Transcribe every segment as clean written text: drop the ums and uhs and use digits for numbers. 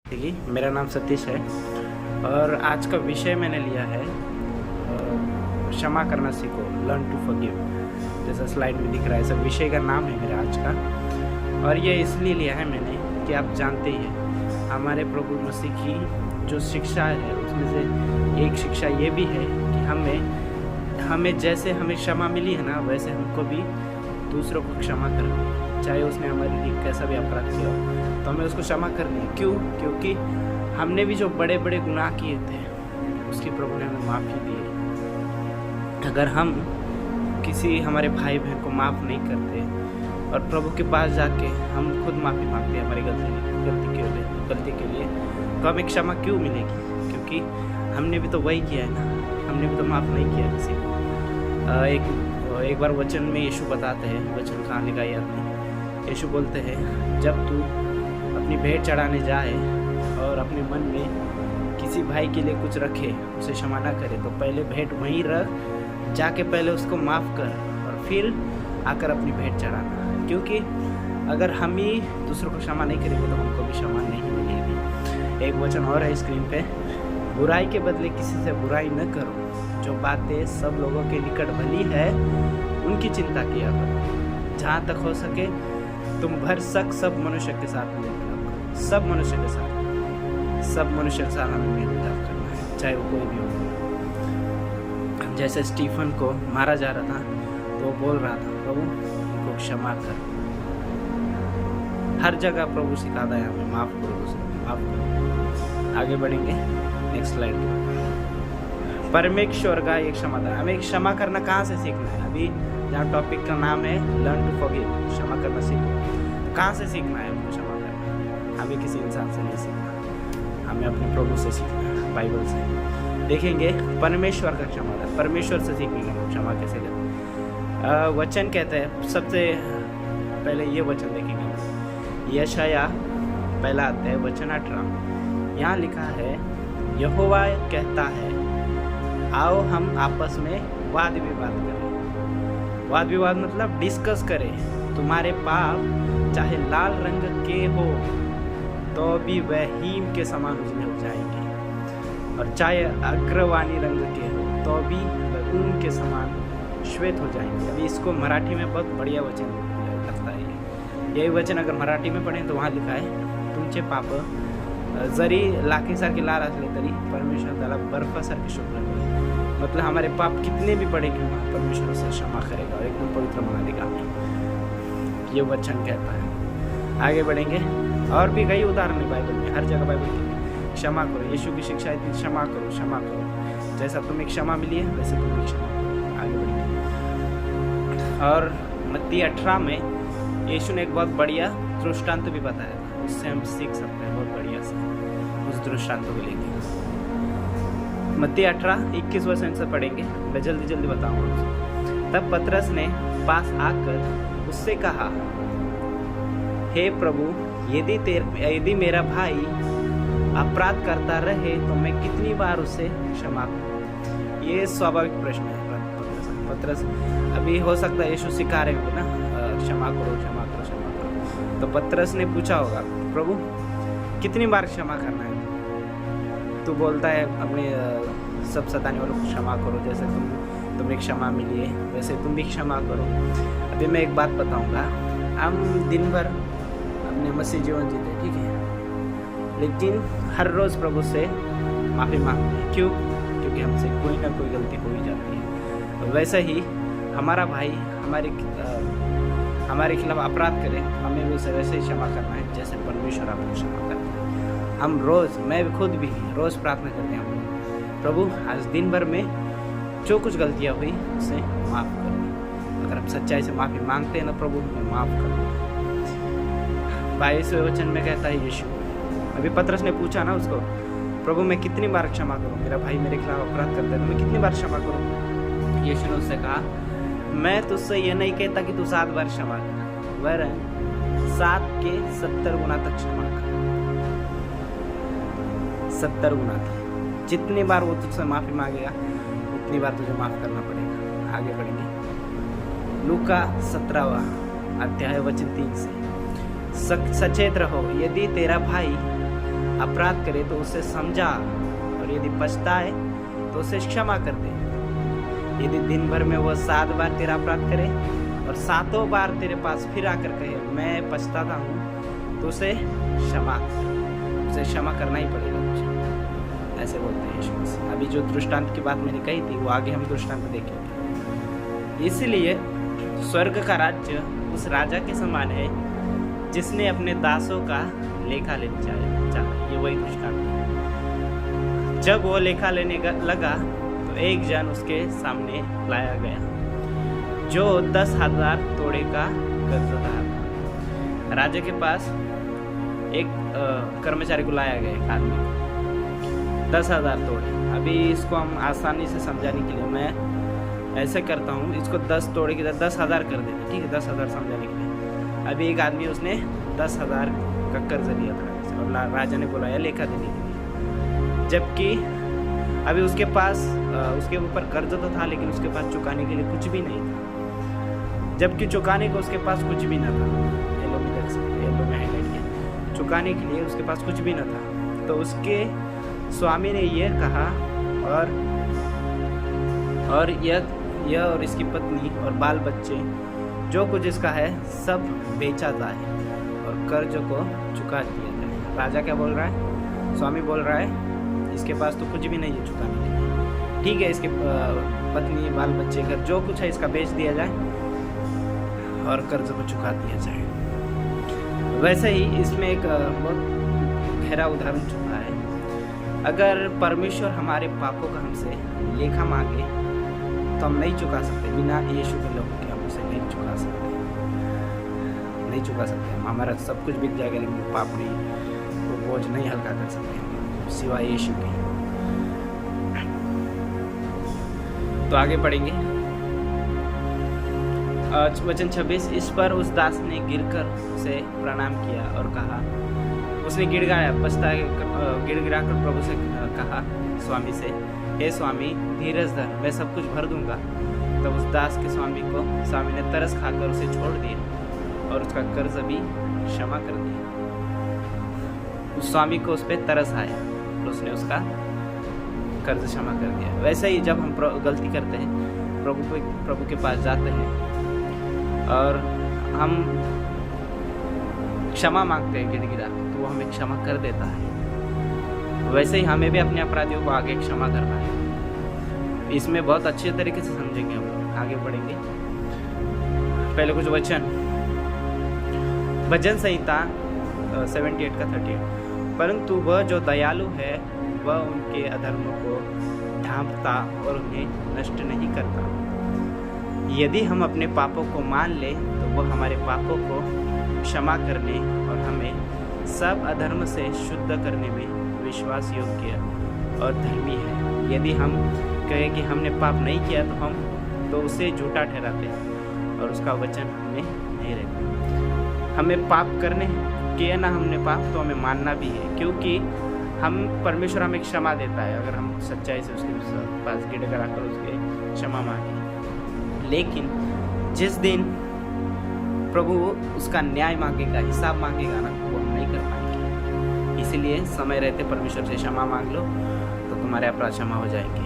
मेरा नाम सतीश है और आज का विषय मैंने लिया है क्षमा करना सीखो, लर्न टू फॉरगिव। जैसा स्लाइड में दिख रहा है, सब विषय का नाम है मेरा आज का। और ये इसलिए लिया है मैंने कि आप जानते ही हैं हमारे प्रभु मसीह की जो शिक्षा है उसमें से एक शिक्षा ये भी है कि हमें जैसे हमें क्षमा मिली है ना, वैसे हमको भी दूसरों को क्षमा करनी है। चाहे उसने हमारे लिए कैसा भी अपराध किया हो तो हमें उसको क्षमा करनी है। क्यों? क्योंकि हमने भी जो बड़े बड़े गुनाह किए थे उसकी प्रभु ने हमें माफ़ी दी है। अगर हम किसी हमारे भाई बहन को माफ़ नहीं करते और प्रभु के पास जाके हम खुद माफ़ी मांगते हैं हमारी गलती के लिए तो हमें क्षमा क्यों मिलेगी? क्योंकि हमने भी तो वही किया है ना, हमने भी तो माफ़ नहीं किया किसी को। एक बार वचन में यीशु बताते हैं, वचन कहाँ लिखा याद नहीं, यीशु बोलते हैं जब तू अपनी भेंट चढ़ाने जाए और अपने मन में किसी भाई के लिए कुछ रखे, उसे क्षमा ना करे, तो पहले भेंट वहीं रख, जाके पहले उसको माफ़ कर और फिर आकर अपनी भेंट चढ़ाना। क्योंकि अगर हम ही दूसरों को क्षमा नहीं करेंगे तो हमको भी क्षमा नहीं मिलेगी। एक वचन और है स्क्रीन पे, बुराई के बदले किसी से बुराई न करो, जो बातें सब लोगों के निकट भली है उनकी चिंता किया करो। जहाँ तक हो सके तुम भरसक सब मनुष्य के साथ मेल मिलाप करो। सब मनुष्य के साथ हमें मेल मिलाप करना है, चाहे वो कोई भी हो। जैसे स्टीफन को मारा जा रहा था तो वो बोल रहा था प्रभु उनको क्षमा कर। हर जगह प्रभु सिखाता है हमें माफ़ करो, माफ़ करो। आगे बढ़ेंगे, नेक्स्ट स्लाइड। परमेश्वर का एक क्षमादान, हमें क्षमा करना कहाँ से सीखना है? अभी जहाँ टॉपिक का नाम है लर्न टू फॉरगिव, क्षमा करना सीखो। कहाँ से सीखना है हमको क्षमा करना? हमें किसी इंसान से नहीं सीखना, हमें अपने प्रभु से सीखना है, बाइबल से। देखेंगे परमेश्वर का क्षमादान, परमेश्वर से सीखेंगे हम क्षमा कैसे करें। वचन कहते हैं, सबसे पहले ये वचन देखेंगे, यशाया पहला अध्याय वचन 18। यहाँ लिखा है यहोवा कहता है आओ हम आपस में वाद विवाद करें। वाद विवाद मतलब डिस्कस करें। तुम्हारे पाप चाहे लाल रंग के हो तो भी वह हीम के समान उजले हो जाएंगे, और चाहे अग्रवानी रंग के हो तो भी वह ऊन के समान श्वेत हो जाएंगे। अभी इसको मराठी में बहुत बढ़िया वचन लगता है। यही वचन अगर मराठी में पढ़ें तो वहाँ लिखा है तुमचे पाप जरी लाखेसारखे लाल असले तरी परमेश्वर त्याला बर्फासारखे शुभ्र करेल। मतलब हमारे पाप कितने भी बड़े क्यों ना, परमेश्वर उसे क्षमा करेगा और एकदम पवित्र बना देगा। ये वचन कहता है। आगे बढ़ेंगे, और भी कई उदाहरण है बाइबल में, हर जगह बाइबल में क्षमा करो। यीशु की शिक्षा है क्षमा करो, क्षमा करो। जैसा तुम्हें क्षमा मिली है वैसे तुम भी क्षमा करो। आगे बढ़ेंगे, और मत्ती 18 में यीशु ने एक बहुत बढ़िया दृष्टांत भी बताया था, उससे हम सीख सकते हैं बहुत बढ़िया से उस दृष्टांत को लेके। मत्ती 18:21 से पढ़ेंगे, मैं जल्दी बताऊंगा। तब पतरस ने पास आकर उससे कहा, हे प्रभु, यदि मेरा भाई अपराध करता रहे तो मैं कितनी बार उसे क्षमा करूं? ये स्वाभाविक प्रश्न है। पतरस अभी हो सकता है यीशु सिखा रहे होंगे ना, क्षमा करो क्षमा करो क्षमा करो। तो पतरस ने पूछा होगा, प्रभु कितनी बार क्षमा करना है? तू बोलता है अपने सब सताने वालों को क्षमा करो, जैसे तुम्हें क्षमा मिली है वैसे तुम भी क्षमा करो। अभी मैं एक बात बताऊंगा, हम दिन भर अपने मसीह जीवन जीते, ठीक है, लेकिन हर रोज़ प्रभु से माफ़ी मांगते हैं। क्यों? क्योंकि हमसे कोई ना कोई गलती हो ही जाती है। वैसे ही हमारा भाई हमारे खिलाफ अपराध करे, हमें भी उसे वैसे ही क्षमा करना है जैसे परमेश्वर आपको क्षमा करता है। हम रोज़, मैं खुद भी रोज़ प्रार्थना करते हैं, प्रभु आज दिन भर में जो कुछ गलतियाँ हुई उसे माफ़ कर दो। अगर हम सच्चाई से माफ़ी मांगते हैं ना, प्रभु हमें माफ़ कर दो। 22वें वचन में कहता है यीशु, अभी पतरस ने पूछा ना उसको, प्रभु मैं कितनी बार क्षमा करूँ? मेरा भाई मेरे खिलाफ अपराध करता है तो मैं कितनी बार क्षमा करूँ? यीशु ने उससे कहा, मैं तुझसे ये नहीं कहता कि तू 7 बार क्षमा कर, वरन 7 के 70 गुना तक क्षमा कर। 70 गुना तक, जितनी बार वो तुझसे माफ़ी मांगेगा उतनी बार तुझे माफ़ करना पड़ेगा। आगे बढ़ेंगे, लूका 17वां अध्याय वचन 3 से, सचेत रहो, यदि तेरा भाई अपराध करे तो उसे समझा, और यदि पछताए तो उसे क्षमा कर दे। यदि दिन भर में वह 7 बार तेरा अपराध करे और 7 बार तेरे पास फिर आकर कहे मैं पछताता हूँ, तो उसे क्षमा कर, उसे क्षमा करना ही पड़ेगा तुझे, ऐसे बोलते हैं यीशु मसीह। अभी जो दृष्टांत की बात मैंने कही थी वो आगे हम दृष्टांत देखेंगे। इसलिए स्वर्ग का राज्य उस राजा के समान है जिसने अपने दासों का लेखा लेने चाहा। ये वही दृष्टांत है। जब वो लेखा लेने लगा तो एक जन उसके सामने लाया गया जो 10,000 तोड़े का कर्जदार था। राजा के पास एक कर्मचारी को लाया गया, एक आदमी को, 10,000 तोड़े। अभी इसको हम आसानी से समझाने के लिए मैं ऐसे करता हूँ, इसको 10 तोड़े की 10,000 कर देते, ठीक है, 10,000 समझाने के लिए। अभी एक आदमी उसने 10,000 का कर्ज लिया था और राजा ने बुलाया लेखा देने के लिए, जबकि अभी उसके पास उसके ऊपर कर्ज तो था लेकिन उसके पास चुकाने के लिए कुछ भी नहीं था। जबकि चुकाने को उसके पास कुछ भी न था, येलो में हाईलाइट किया, चुकाने के लिए उसके पास कुछ भी न था। तो उसके स्वामी ने ये कहा और यह और इसकी पत्नी और बाल बच्चे जो कुछ इसका है सब बेचा जाए और कर्ज को चुका दिया जाए। राजा क्या बोल रहा है? स्वामी बोल रहा है इसके पास तो कुछ भी नहीं है चुकाने के लिए, ठीक है, इसके पत्नी बाल बच्चे घर जो कुछ है इसका बेच दिया जाए और कर्ज को चुका दिया जाए। वैसे ही इसमें एक बहुत गहरा उदाहरण छुपा है। अगर परमेश्वर हमारे पापों का हमसे लेखा मांगे तो हम नहीं चुका सकते, बिना यीशु के लोगों के हम उसे नहीं चुका सकते। हमारा सब कुछ बिक जाएगा लेकिन पाप नहीं, वो बोझ नहीं हल्का कर सकते सिवाय यीशु के। तो आगे पढ़ेंगे वचन 26। इस पर उस दास ने गिरकर उसे प्रणाम किया और कहा, उसने गिड़गिड़ाया, गिड़गिड़ाकर प्रभु से कहा स्वामी से, हे स्वामी धीरज धर, मैं सब कुछ भर दूंगा। तब उस दास के स्वामी ने तरस खाकर उसे छोड़ दिया और उसका कर्ज भी क्षमा कर दिया। उस स्वामी को उस पर तरस आया और उसने उसका कर्ज क्षमा कर दिया। वैसे ही जब हम गलती करते हैं, प्रभु के पास जाते हैं और हम क्षमा मांगते हैं गिड़गिड़ा, तो वो हमें क्षमा कर देता है। वैसे ही हमें भी अपने अपराधियों को आगे क्षमा करना है। इसमें बहुत अच्छे तरीके से समझेंगे हम लोग, आगे बढ़ेंगे। पहले कुछ भजन संहिता 78 का 38। परंतु वह जो दयालु है वह उनके अधर्मों को ढांपता और उन्हें नष्ट नहीं करता। यदि हम अपने पापों को मान ले तो वह हमारे पापों को क्षमा करने और हमें सब अधर्म से शुद्ध करने में विश्वास योग्य और धर्मी है। यदि हम कहें कि हमने पाप नहीं किया तो उसे झूठा ठहराते हैं और उसका वचन हमें नहीं रहता। हमें पाप करने किया ना हमने पाप, तो हमें मानना भी है, क्योंकि परमेश्वर हमें क्षमा देता है अगर हम सच्चाई से उसके पास गिड़गिड़ा कर उसके क्षमा मांगे। लेकिन जिस दिन प्रभु उसका न्याय मांगेगा, हिसाब मांगेगा ना, वो हम नहीं कर पाएंगे। इसीलिए समय रहते परमेश्वर से क्षमा मांग लो तो तुम्हारे अपराध क्षमा हो जाएंगे।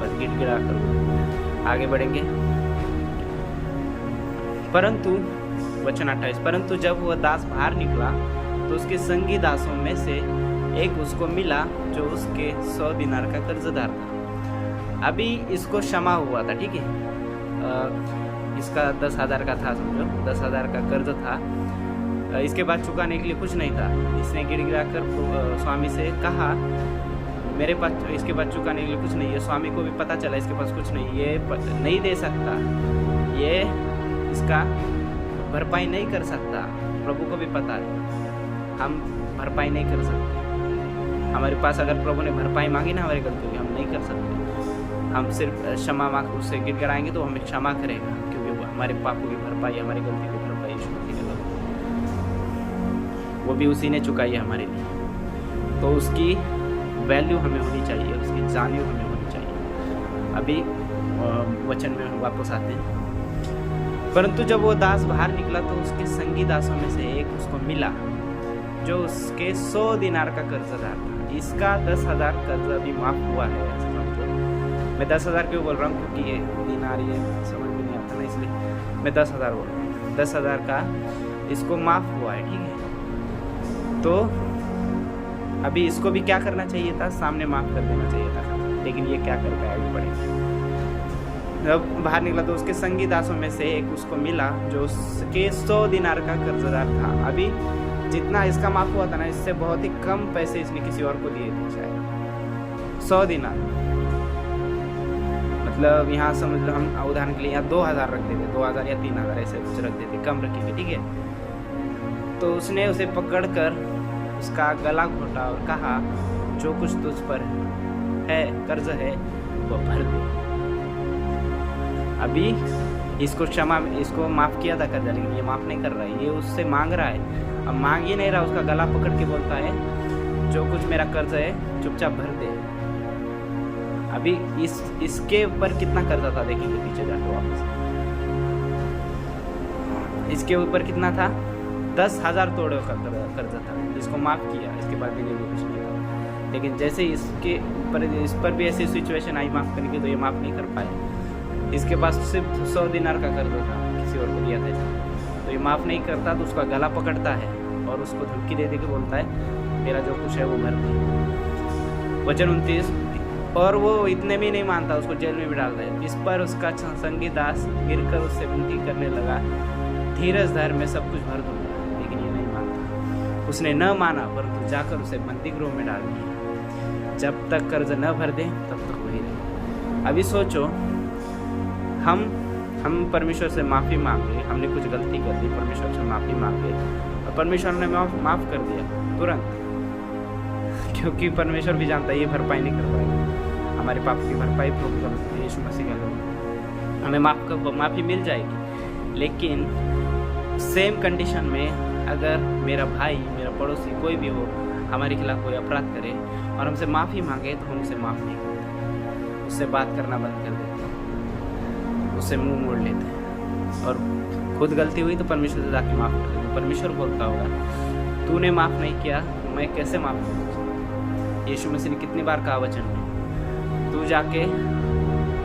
बस गिड़गिड़ा कर आगे बढ़ेंगे। परंतु वचन 28, परंतु जब वह दास बाहर निकला तो उसके संगी दासों में से एक उसको मिला जो उसके 100 दिनार का कर्जदार था। अभी इसको क्षमा हुआ था, ठीक है, इसका 10,000 का था, समझो 10,000 का कर्ज था। इसके बाद चुकाने के लिए कुछ नहीं था। इसने गिड़गिड़ा कर स्वामी से कहा मेरे पास इसके बाद चुकाने के लिए कुछ नहीं है। स्वामी को भी पता चला इसके पास कुछ नहीं, ये नहीं दे सकता, ये इसका भरपाई नहीं कर सकता। प्रभु को भी पता है हम भरपाई नहीं कर सकते। हमारे पास अगर प्रभु ने भरपाई मांगी ना हमारी गलती की, हम नहीं कर सकते। हम सिर्फ क्षमा मांग उससे गिड़गिड़ाएंगे तो हमें क्षमा करेगा, क्योंकि वो हमारे पापों की भरपाई, हमारी गलती की भरपाई यीशु मसीह ने की, वो भी उसी ने चुकाई है हमारे लिए। तो उसकी वैल्यू हमें होनी चाहिए, उसकी जानियो हमें होनी चाहिए। अभी वचन में वापस आते हैं। परंतु जब वो दास बाहर निकला तो उसके संगी दासों में से एक उसको मिला जो उसके 100 दिनार का कर्जदार था। इसका 10,000 कर्ज अभी माफ हुआ है, समझो। मैं 10,000 क्यों बोल रहा हूँ, क्योंकि ये दिनार ये समझ में नहीं आता ना, इसलिए मैं 10,000 बोल रहा हूँ। 10,000 का इसको माफ हुआ है, ठीक है। तो अभी इसको भी क्या करना चाहिए था, सामने माफ कर देना चाहिए था, लेकिन ये क्या कर पाया, आगे बढ़ेगा। जब बाहर निकला तो उसके संगी दासों में से एक उसको मिला जो उसके 100 दिनार का कर्जदार था। अभी जितना इसका माफ हुआ था ना, इससे बहुत ही कम पैसे इसने किसी और को दिए थे शायद। 100 दिनार मतलब यहाँ समझ लो, हम उदाहरण के लिए यहाँ 2,000 रख देते, 2,000 या 3,000 ऐसे कुछ रख देते, कम रखेंगे, ठीक है। तो उसने उसे पकड़कर उसका गला घोटा और कहा, जो कुछ तुझ पर है कर्ज है वो भर दे। अभी इसको माफ किया था कर्जा, लेकिन ये माफ नहीं कर रहा है, ये उससे मांग रहा है। अब मांग ही नहीं रहा, उसका गला पकड़ के बोलता है, जो कुछ मेरा कर्ज है चुपचाप भर दे। अभी इसके ऊपर कितना कर्जा था देखेंगे पीछे जाके वापस। इसके ऊपर कितना था, 10,000 तोड़े का कर्जा था। इसको माफ किया, इसके बाद भी कुछ नहीं था। लेकिन जैसे इसके ऊपर इस पर भी ऐसी सिचुएशन आई माफ करने की, तो ये माफ नहीं कर पाए। इसके पास सिर्फ 100 दिनार का कर्ज था, किसी और को दिया था, तो ये माफ़ नहीं करता, तो उसका गला पकड़ता है और उसको धमकी दे के बोलता है, मेरा जो कुछ है वो भर दे। वचन 29, और वो इतने में नहीं मानता, उसको जेल में भी डालता है। इस पर उसका संगी दास गिरकर उससे विनती करने लगा, धीरज धर, मैं सब कुछ भर दूंगा। लेकिन ये नहीं मानता, उसने न माना, परंतु जाकर उसे बंदी गृह में डाल दिया। जब तक कर्ज न भर दे तब तक वही रहे। अभी सोचो, हम परमेश्वर से माफ़ी मांगे, हमने कुछ गलती कर दी, परमेश्वर से माफ़ी मांगे और परमेश्वर ने माफ़ कर दिया तुरंत, क्योंकि परमेश्वर भी जानता है ये भरपाई नहीं कर पाएगा। हमारे पाप की भरपाई प्रभु यीशु मसीह का लोग, हमें माफ़ी मिल जाएगी। लेकिन सेम कंडीशन में अगर मेरा भाई, मेरा पड़ोसी, कोई भी हो, हमारे खिलाफ कोई अपराध करे और हमसे माफ़ी मांगे, तो हम उसे माफ़ नहीं करते, उससे बात करना बंद कर देते, उससे मुंह मोड़ लेते हैं। और खुद गलती हुई तो परमेश्वर से जाके माफ़ कर देते। परमेश्वर बोलता होगा, तूने माफ़ नहीं किया, मैं कैसे माफ़ करूँ। यीशु मसीह ने कितनी बार कहा वचन में, तू जाके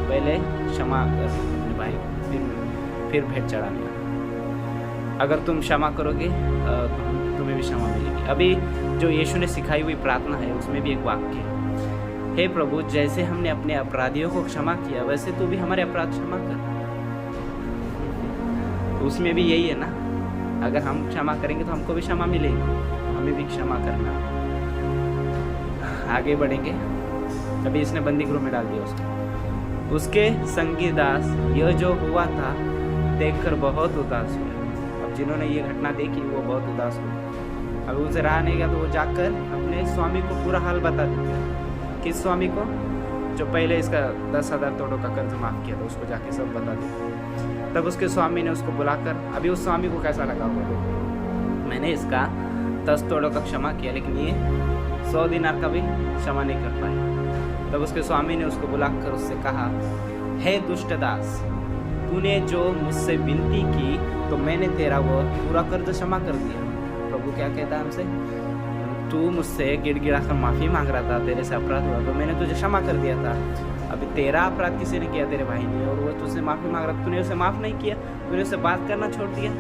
पहले क्षमा कर अपने भाई को, फिर भेंट चढ़ाने। अगर तुम क्षमा करोगे तो तुम्हें भी क्षमा मिलेगी। अभी जो यीशु ने सिखाई हुई प्रार्थना है, उसमें भी एक वाक्य है, हे प्रभु, जैसे हमने अपने अपराधियों को क्षमा किया, वैसे तू भी हमारे अपराध क्षमा कर। उसमें भी यही है ना, अगर हम क्षमा करेंगे तो हमको भी क्षमा मिलेगी, हमें भी क्षमा करना। आगे बढ़ेंगे। अभी इसने बंदी गृह में डाल दिया उसके संगी दास यह जो हुआ था देखकर बहुत उदास हुए। अब जिन्होंने ये घटना देखी वो बहुत उदास हुए। अब उसे रहा नहीं गया, तो वो जाकर अपने स्वामी को पूरा हाल बता देते। किस स्वामी को, जो पहले इसका 10,000 तोड़ों का कर्ज माफ किया था, उसको जाके सब बता दिया। तब उसके स्वामी ने उसको बुलाकर, अभी उस स्वामी को कैसा लगा होगा, मैंने इसका 10 तोड़ों का क्षमा किया, लेकिन ये 100 दिनार का भी क्षमा नहीं कर पाया। तब उसके स्वामी ने उसको बुलाकर उससे कहा, हे दुष्ट दास, तूने जो मुझसे विनती की तो मैंने तेरा वो पूरा कर्ज क्षमा कर दिया। प्रभु क्या कहता है हमसे, तू मुझसे गिड़गिड़ा कर माफ़ी मांग रहा था, तेरे से अपराध हुआ तो मैंने तुझे क्षमा कर दिया था। अभी तेरा अपराध किसी ने किया, तेरे भाई ने, और वो तुझसे माफ़ी मांग रहा, तूने उसे माफ़ नहीं किया, तूने उससे बात करना छोड़ दिया।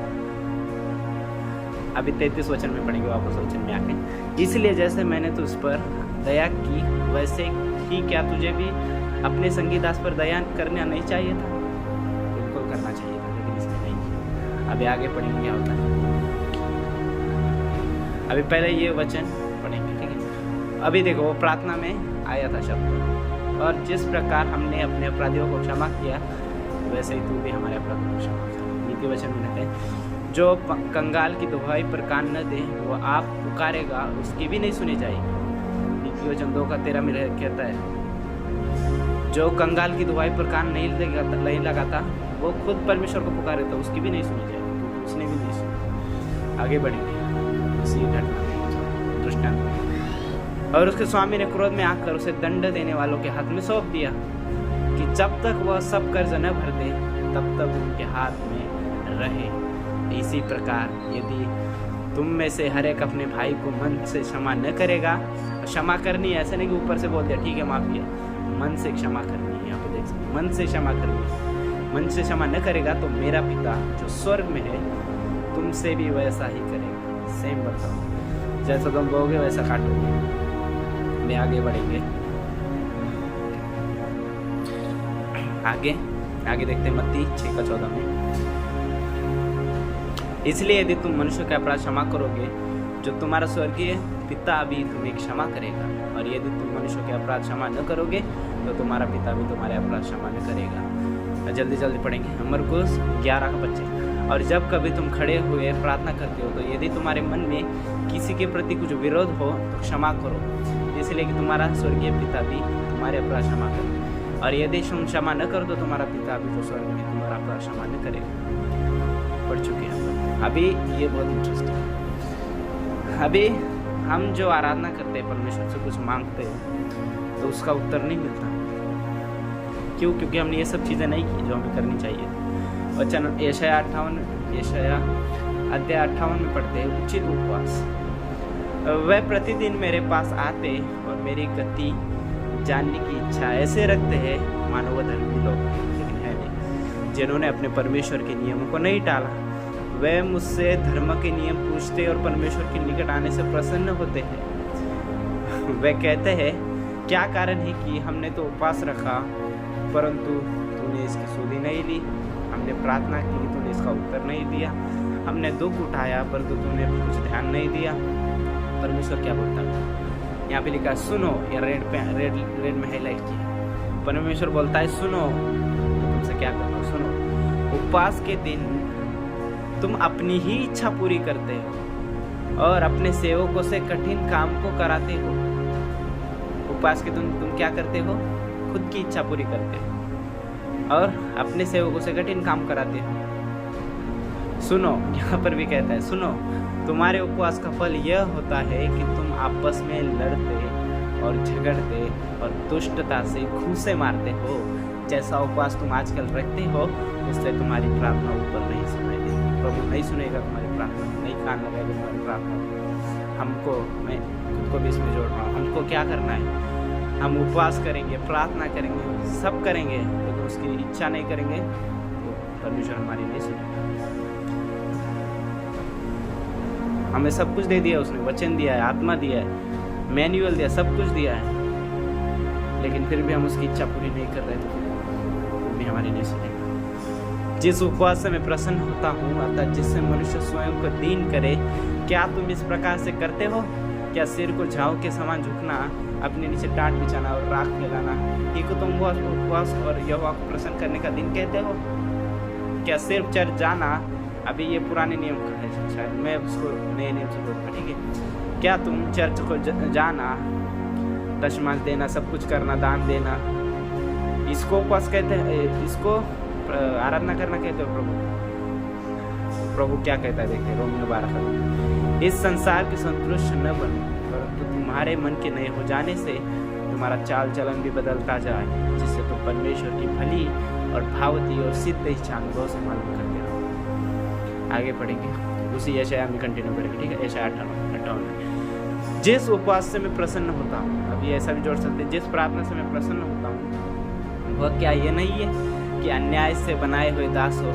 अभी 33 वचन में पढ़ेंगे वापस वचन में आके, इसलिए जैसे मैंने तुझ पर दया की वैसे ही क्या तुझे भी अपने संगी दास पर दया करना नहीं चाहिए था? बिल्कुल करना चाहिए था, लेकिन इसने नहीं किया। अभी आगे पढ़ेंगे क्या होता है। अभी पहले ये वचन पढ़ेंगे, ठीक है। अभी देखो, वो प्रार्थना में आया था शब्द, और जिस प्रकार हमने अपने अपराधियों को क्षमा किया वैसे ही तू भी हमारे अपराधों को क्षमा कर। नीति वचन में कहते हैं, जो कंगाल की दुहाई पर कान न दे वो आप पुकारेगा उसकी भी नहीं सुनी जाएगी। नीति वचन 2:13 में कहता है, जो कंगाल की दुहाई पर कान नहीं लगाता वो खुद परमेश्वर को पुकारे तो उसकी भी नहीं सुनी जाएगी, उसने भी नहीं सुनी। आगे बढ़ेंगे इसी घटना में दृष्टांत। और उसके स्वामी ने क्रोध में आकर उसे दंड देने वालों के हाथ में सौंप दिया कि जब तक वह सब कर्ज न भर दे तब तक उनके हाथ में रहे। इसी प्रकार यदि तुम में से हर एक अपने भाई को मन से क्षमा न करेगा, क्षमा करनी है, ऐसा नहीं कि ऊपर से बोल दिया ठीक है माफ किया, मन से क्षमा करनी है। यहाँ पे देख सकते मन से क्षमा करनी है, मन से क्षमा न करेगा तो मेरा पिता जो स्वर्ग में है तुमसे भी वैसा ही करेगा। सेम बताओ, जैसा तुम बोगे वैसा काटोगे। मैं आगे बढ़ेंगे, आगे देखते हैं मत्ती 6:14 में। इसलिए यदि तुम मनुष्य के अपराध क्षमा करोगे जो तुम्हारा स्वर्गीय पिता भी तुम्हें क्षमा करेगा, और यदि तुम मनुष्य के अपराध क्षमा न करोगे तो तुम्हारा पिता भी तुम्हारे अपराध क्षमा न करेगा। जल्दी जल्दी पढ़ेंगे। मरकुस 11:25। और जब कभी तुम खड़े हुए प्रार्थना करते हो तो यदि तुम्हारे मन में किसी के प्रति कुछ विरोध हो तो क्षमा करो, इसलिए कि तुम्हारा स्वर्गीय पिता भी तुम्हारे अपराध क्षमा करेगा। और यदि तुम क्षमा न करो तो तुम्हारा पिता भी जो स्वर्ग में तुम्हारा अपराध क्षमा न करेगा। पढ़ चुके हैं अभी। ये बहुत इंटरेस्टिंग है। अभी हम जो आराधना करते हैं, परमेश्वर से कुछ मांगते हैं तो उसका उत्तर नहीं मिलता। क्यों? क्योंकि हमने ये सब चीज़ें नहीं की जो हमें करनी चाहिए। वचन यशायाह 58 में पढ़ते हैं, उचित उपवास। वह प्रतिदिन मेरे पास आते और मेरी गति जानने की इच्छा ऐसे रखते हैं मानो वह धर्मी लोग, लेकिन है नहीं, जिन्होंने अपने परमेश्वर के नियमों को नहीं टाला। वे मुझसे धर्म के नियम पूछते और परमेश्वर के निकट आने से प्रसन्न होते हैं। वे कहते हैं क्या कारण है कि हमने तो उपवास रखा परंतु तूने इसकी सुधि नहीं ली, हमने प्रार्थना की तूने इसका उत्तर नहीं दिया, हमने दुख उठाया परंतु तूने कुछ ध्यान नहीं दिया। परमेश्वर क्या बोलता है? यहाँ पे लिखा सुनो, या रेड में हाईलाइट किया। परमेश्वर बोलता है सुनो, तुमसे क्या करना, सुनो। उपवास के दिन तुम अपनी ही इच्छा पूरी करते हो और अपने सेवकों से कठिन काम को कराते हो। उपवास के दिन तुम क्या करते हो? खुद की इच्छा पूरी करते हो और अपने सेवकों से कठिन काम कराते हो। सुनो, यहाँ पर भी कहता है सुनो, तुम्हारे उपवास का फल यह होता है कि तुम आपस में लड़ते और झगड़ते और दुष्टता से घूंसे मारते हो। जैसा उपवास तुम आजकल रखते हो उससे तुम्हारी प्रार्थना ऊपर नहीं सुनाई देगी। प्रभु नहीं सुनेगा तुम्हारी प्रार्थना, नहीं कान लगाएगा तुम्हारी प्रार्थना। हमको, मैं खुद को भी इसमें जोड़ रहा हूँ, हमको क्या करना है? हम उपवास करेंगे, प्रार्थना करेंगे, सब करेंगे, लेकिन उसकी इच्छा नहीं करेंगे तो परमेश्वर हमारी नहीं सुनेगा। हमें सब कुछ दे दिया उसने, वचन दिया है, आत्मा दिया है, मैन्युअल दिया, सब कुछ दिया है, लेकिन फिर भी हम उसकी इच्छा पूरी नहीं कर रहे तो भी हमारी नहीं सुनेगा। जिस उपवास से मैं प्रसन्न होता हूँ अर्थात जिससे मनुष्य स्वयं को दीन करे, क्या तुम इस प्रकार से करते हो? क्या सिर को झाऊ के समान झुकना, अपने नीचे टाट बिछाना और राख फैलाना ही को तुम उपवास और यहोवा को प्रसन्न करने का दिन कहते हो? क्या सिर्फ चर्च जाना, अभी ये पुराने नियम का है, शायद मैं उसको नए नियम से जोड़ूंगा, ठीक है? क्या तुम चर्च को जाना, दशमांश देना, सब कुछ करना, दान देना, इसको उपवास कहते हैं? इसको आराधना करना कहते हो? प्रभु क्या कहता है? देखिए रोमियो 12। इस संसार के संतुष्ट न बनो परंतु तुम्हारे मन के नए हो जाने से तुम्हारा चाल चलन भी बदलता जाए, जिससे तुम परमेश्वर की भली और भावती और सिद्ध इच्छा अनुभव से मालूम करते रहो। आगे पढ़ेंगे, उसी यशायाह में कंटिन्यू करेंगे, ठीक है? यशायाह 58। जिस उपवास से मैं प्रसन्न होता हूँ, अभी ऐसा भी जोड़ सकते हैं, जिस प्रार्थना से मैं प्रसन्न होता हूँ वह क्या ये नहीं है कि अन्याय से बनाए हुए दास हो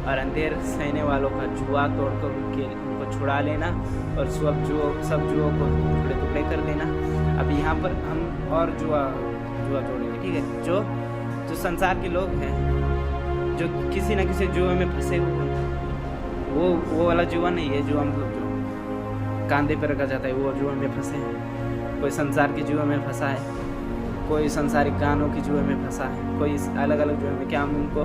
और अंधेर सहने वालों का जुआ तोड़कर उनको छुड़ा लेना और सब जुओं को टुकड़े टुकड़े कर देना। अब यहाँ पर हम और जुआ जोड़ेंगे, ठीक है? जो संसार के लोग हैं जो किसी न किसी जुए में फंसे हुए हैं, वो वाला जुआ नहीं है जो हम लोग जो कांधे पर रखा जाता है, वो जुए में फंसे हैं। कोई संसार के जुए में फंसा है, कोई संसारिक गानों की जुए में फंसा है, कोई अलग अलग जुए में। क्या हम उनको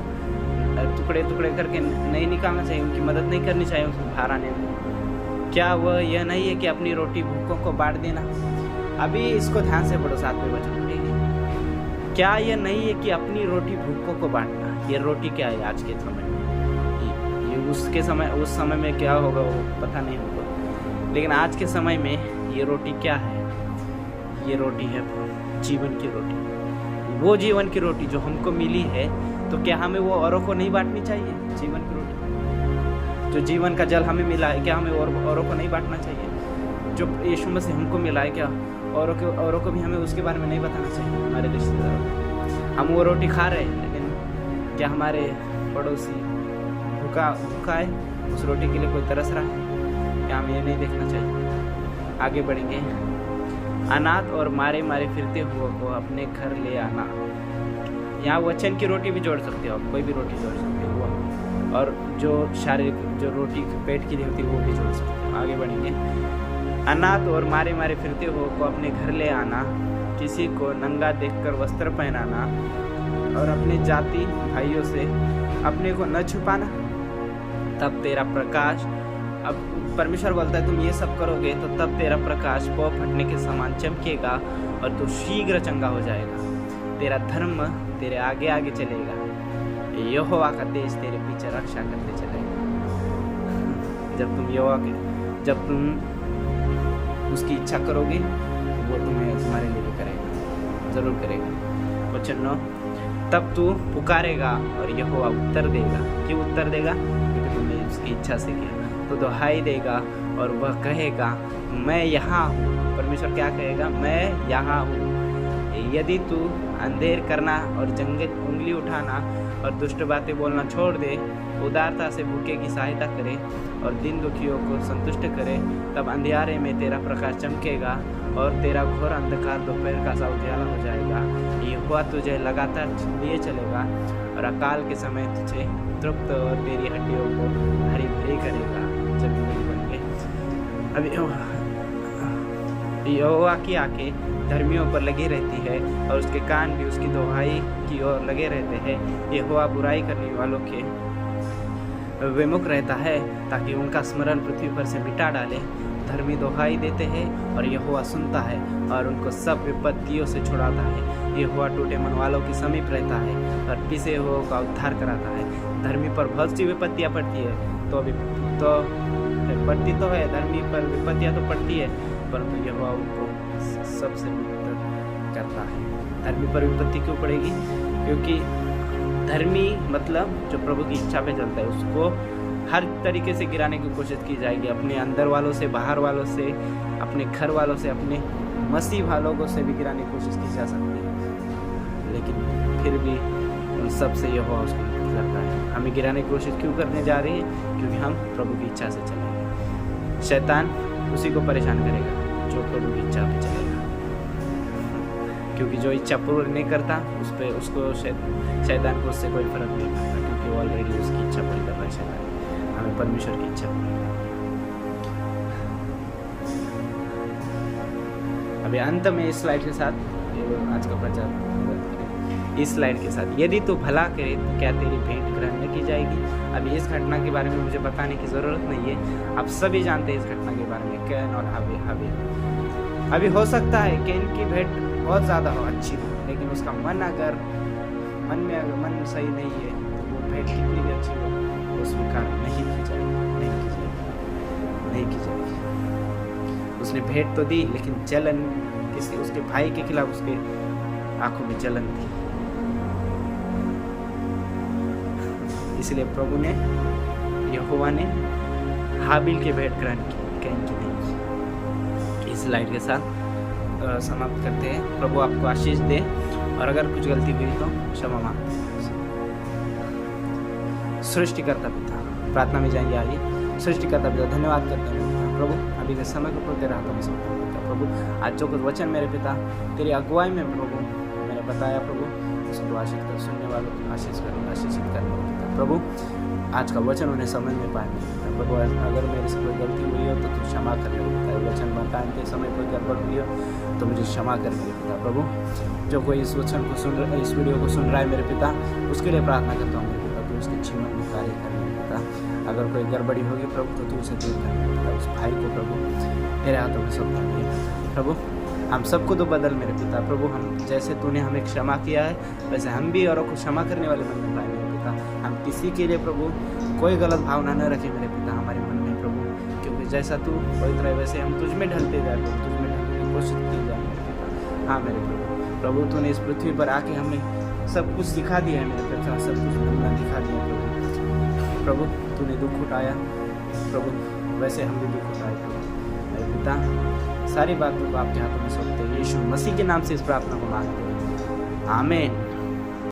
टुकड़े टुकड़े करके नहीं निकालना चाहिए? उनकी मदद नहीं करनी चाहिए उसको बाहर आने में? क्या वह यह नहीं है कि अपनी रोटी भूखों को बांट देना? अभी इसको ध्यान से पढ़ो, साथ में बच्चों, ठीक है? क्या यह नहीं है कि अपनी रोटी भूखों को बांटना? ये रोटी क्या है आज के समय में? ये उस समय में क्या होगा वो पता नहीं होगा, लेकिन आज के समय में ये रोटी क्या है? ये रोटी है जीवन की रोटी, वो जीवन की रोटी जो हमको मिली है। तो क्या हमें वो औरों को नहीं बांटनी चाहिए जीवन की रोटी? जो जीवन का जल हमें मिला है, क्या हमें औरों को नहीं बांटना चाहिए? जो यीशु मसीह हमको मिला है, क्या औरों को भी हमें उसके बारे में नहीं बताना चाहिए? हमारे रिश्तेदारों को हम वो रोटी खा रहे हैं, लेकिन क्या हमारे पड़ोसी भूखा है, उस रोटी के लिए कोई तरस रहा है? क्या हमें ये नहीं देखना चाहिए? आगे बढ़ेंगे। अनाथ और मारे फिरते हुए को अपने घर ले आना। यहाँ वचन की रोटी भी जोड़ सकते हो, कोई भी रोटी जोड़ सकते हो, और जो शारीरिक जो रोटी पेट के लिए होती है वो भी जोड़ सकते हो। आगे बढ़ेंगे। अनाथ और मारे फिरते हुए को अपने घर ले आना, किसी को नंगा देखकर वस्त्र पहनाना, और अपने जाति भाइयों से अपने को न छुपाना, तब तेरा प्रकाश, अब परमेश्वर बोलता है तुम ये सब करोगे तो तब तेरा प्रकाश पौ फटने के समान चमकेगा और तू शीघ्र चंगा हो जाएगा। तेरा धर्म तेरे आगे आगे चलेगा, यहोवा का देश तेरे पीछे रक्षा करते चलेगा। जब तुम उसकी इच्छा करोगे वो तुम्हारे लिए भी करेगा, जरूर करेगा। वचन 9, तब तू पुकारेगा और यहोवा उत्तर देगा। क्यों उत्तर देगा? क्योंकि तुमने उसकी इच्छा से किया। तो दुहाई देगा और वह कहेगा मैं यहाँ हूँ। परमेश्वर क्या कहेगा? मैं यहाँ हूँ। यदि तू अंधेर करना और जंगल उंगली उठाना और दुष्ट बातें बोलना छोड़ दे, उदारता से भूखे की सहायता करे और दिन दुखियों को संतुष्ट करे, तब अंधियारे में तेरा प्रकाश चमकेगा और तेरा घोर अंधकार दोपहर का सा उजाला हो जाएगा। यहोवा तुझे लगातार लिए चलेगा और अकाल के समय तुझे तृप्त और तेरी हड्डियों को हरी भरी करेगा। जब बन गए अभी यहोवा की आंखें धर्मियों पर लगी रहती है और उसके कान भी उसकी दुहाई की ओर लगे रहते हैं। यहोवा बुराई करने वालों के विमुख रहता है ताकि उनका स्मरण पृथ्वी पर से मिटा डाले। धर्मी दुहाई देते हैं और यहोवा सुनता है और उनको सब विपत्तियों से छुड़ाता है। यहोवा टूटे मन वालों की समीप रहता है और पिसे हुओं का उद्धार कराता है। धर्मी पर बहुत सी विपत्तियाँ पड़ती है, तो पड़ती तो है, धर्मी पर विपत्तियाँ तो पड़ती है, परंतु यहोवा उनको सबसे मुक्त करता है। धर्मी पर विपत्ति क्यों पड़ेगी? क्योंकि धर्मी मतलब जो प्रभु की इच्छा पे चलता है, उसको हर तरीके से गिराने की कोशिश की जाएगी। अपने अंदर वालों से, बाहर वालों से, अपने घर वालों से, अपने मसीह वालों को से भी गिराने की कोशिश की जा सकती है, लेकिन फिर भी उन सब से यहोवा उसको करता है। हमें गिराने की कोशिश क्यों करने जा रही है? क्योंकि हम प्रभु की इच्छा से चलेंगे। शैतान उसी को परेशान करेगा जो प्रभु की इच्छा पे चलेगा, क्योंकि जो इच्छा पूर्ण नहीं करता उसको शैतान को उससे कोई फर्क नहीं पड़ता, क्योंकि वो ऑलरेडी उसकी इच्छा पूरी कर रहा है। शैतान हमें परमेश्वर की इच्छा पूरी करनी। अभी अंत में इस स्लाइड के साथ आज का प्रचार, इस स्लाइड के साथ, यदि तू भला करे तो क्या तेरी भेंट ग्रहण न की जाएगी? अभी इस घटना के बारे में मुझे बताने की ज़रूरत नहीं है, आप सभी जानते हैं इस घटना के बारे में, कैन और हाबिल। अभी हो सकता है कैन की भेंट बहुत ज़्यादा हो, अच्छी हो, लेकिन उसका मन में मन सही नहीं है तो वो भेंट कितनी भी अच्छी हो वो स्वीकार नहीं की जाएगी। उसने भेंट तो दी, लेकिन जलन उसके भाई के खिलाफ उसके आंखों में जलन थी। इसलिए प्रभु ने, यहोवा ने हाबिल की भेंट ग्रहण की, कैन की नहीं। इस स्लाइड के साथ समाप्त करते हैं। प्रभु आपको आशीष दे, और अगर कुछ गलती हुई तो क्षमा मांगते हैं। सृष्टिकर्ता पिता, प्रार्थना में जाएंगे आइए। सृष्टिकर्ता पिता, धन्यवाद करते हैं प्रभु, अभी के समय को तेरे हाथों में सौंपता हूं प्रभु। आज जो कुछ वचन मेरे पिता तेरी अगुवाई में प्रभु मैंने बताया प्रभु, उसको आशीष कर, सुनने वालों को आशीषित करने पिता प्रभु। आज का वचन उन्हें समझ में पाए प्रभु। अगर मेरे से कोई गलती हुई हो तो तू क्षमा कर मेरे पिता। वचन बताने समय कोई गड़बड़ हुई हो तो मुझे क्षमा कर मेरे पिता प्रभु। जो कोई इस वचन को सुन रहा है, इस वीडियो को सुन रहा है मेरे पिता, उसके लिए प्रार्थना करता हूँ मेरे पिता, तो उसके जीवन में कार्य कर मेरे पिता। अगर कोई गड़बड़ी होगी प्रभु तो तू उसे दूर कर मेरे पिता। उस भाई को प्रभु तेरे हाथों में सौंपता हूँ प्रभु। हम सबको तो बदल मेरे पिता प्रभु। हम जैसे तूने हमें क्षमा किया है वैसे हम भी औरों को क्षमा करने वाले बन पाए मेरे पिता। हम किसी के लिए प्रभु कोई गलत भावना न रखें मेरे पिता हमारे मन में प्रभु, क्योंकि जैसा तू पवित्र है वैसे हम तुझ में ढलते जाए प्रभु, तुझ में ढलने की कोशिश की जाए मेरे पिता। हाँ मेरे प्रभु, तूने इस पृथ्वी पर आके हमें सब कुछ सिखा दिया है मेरे पिता, सब कुछ बनना दिखा दिया प्रभु। तूने दुख उठाया, प्रभु वैसे हम भी दुख उठाए प्रभु। अरे पिता, सारी बातों को आपके हाथों में सौंपते हैं, यीशु मसीह के नाम से इस प्रार्थना को मांगते हैं, आमीन।